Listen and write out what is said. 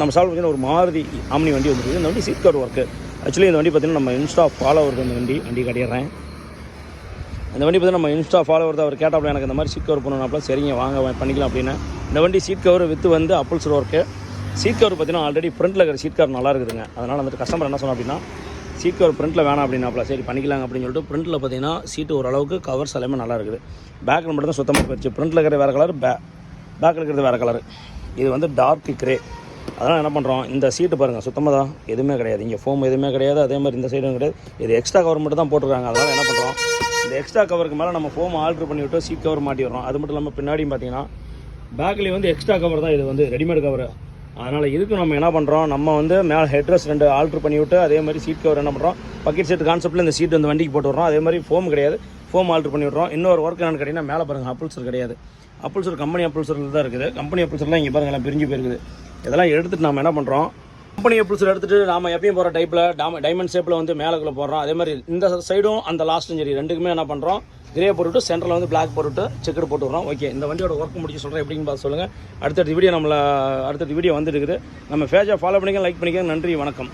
நம்ம சால்வ் பார்த்தீங்கன்னா ஒரு மாருதி ஆம்னி வண்டி வந்துருக்கு. இந்த வண்டி சீட் கவர் ஒர்க்கு. ஆக்சுவலி இந்த வண்டி பார்த்தீங்கன்னா நம்ம இன்ஸ்டா ஃபாலோவர் இந்த வண்டி கட்டிடுறேன். இந்த வண்டி பார்த்தீங்கன்னா நம்ம இன்ஸ்டா ஃபாலோவர் அவர் கேட்டாப்பில் எனக்கு இந்த மாதிரி சீட் கவர் பண்ணணும்னா சரிங்க வாங்க பண்ணிக்கலாம் அப்படின்னு. இந்த வண்டி சீட் கவர் வித்து வந்து அப்பல்சர் ஒர்க்கு. சீட் கவர் பார்த்தீங்கன்னா ஆல்ரெடி ஃப்ரண்ட்டில் இருக்கிற சீட் கவர் நல்லா இருக்குதுங்க. அதனால் வந்துட்டு கஸ்டமர் என்ன சொன்னோம் அப்படின்னா சீட் கவர் ஃப்ரண்ட்டில் வேணாம் அப்படின்னாப்ல. சரி பண்ணிக்கலாங்க அப்படின்னு சொல்லிட்டு ஃப்ரண்ட்டில் பார்த்தீங்கன்னா சீட்டு ஓரளவுக்கு கவர்ஸ் எல்லாமே நல்லா இருக்குது. பேக்கில் மட்டும் தான் சுத்தமாக போயிடுச்சு. ஃப்ரண்ட்டில் இருக்கிற வேறு கலர், பேக்கில் இருக்கிறது வேறு கலர். இது வந்து டார்க் கிரே. அதனால் என்ன பண்ணுறோம், இந்த சீட்டு பாருங்கள் சுத்தமாக தான் எதுவுமே கிடையாது. இங்கே ஃபோம் எதுவுமே கிடையாது. அதே மாதிரி இந்த சைடும் கிடையாது. இது எக்ஸ்ட்ரா கவர் மட்டும் தான் போட்டுருக்காங்க. அதனால் என்ன பண்ணுறோம், இந்த எக்ஸ்ட்ரா கவருக்கு மேலே நம்ம ஃபோம் ஆல்ட்ரு பண்ணிவிட்டு சீட் கவர் மாட்டி வரோம். அது மட்டும் இல்லாமல் பின்னாடியும் பார்த்தீங்கன்னா பேக்லேயே வந்து எக்ஸ்ட்ரா கவர் தான். இது வந்து ரெடிமேட் கவர். அதனால் இதுக்கு நம்ம என்ன பண்ணுறோம், நம்ம வந்து மேலே ஹெட்ரஸ் 2 ஆல்ட்ரு பண்ணிவிட்டு அதே மாதிரி சீட் கவர் என்ன பண்ணுறோம், பக்கெட் செட் கான்செப்ட்டில் இந்த சீட் வந்து வண்டிக்கு போட்டு வரோம். அதே மாதிரி ஃபோம் கிடையாது, ஃபோம் ஆல்ட்ரு பண்ணி விட்றோம். இன்னொரு ஒர்க் என்னென்னு கேட்டிங்கன்னா மேலே பாருங்கள் அப்பல்சர் கிடையாது. அப்பல்சர் கம்பெனி அப்பல்சரில் தான் இருக்குது. கம்பெனி அப்பல்சர்லாம் இங்கே பாருங்கள் எல்லாம் பிரிஞ்சு போயிருக்குது. இதெல்லாம் எடுத்துகிட்டு நம்ம என்ன பண்ணுறோம், கம்பெனி அப்பல்சர் எடுத்துகிட்டு நாம் எப்பயும் போகிற டைப்பில் டைமண்ட் ஷேப்பில் வந்து மேலக்குள்ளே போடுறோம். அதே மாதிரி இந்த சைடும் அந்த லாஸ்ட்டும் சரி ரெண்டுக்குமே என்ன பண்ணுறோம், கிரே போட்டுவிட்டு சென்டரில் வந்து பிளாக் போட்டுவிட்டு செக்கர் போட்டு விட்றோம். ஓகே, இந்த வண்டியோட ஒர்க் முடிச்சு சொல்கிறேன் எப்படின்னு பார்த்து சொல்லுங்கள். அடுத்தடுத்த வீடியோ வந்துட்டு இருக்குது. நம்ம பேஜை ஃபாலோ பண்ணிக்க, லைக் பண்ணிக்க. நன்றி, வணக்கம்.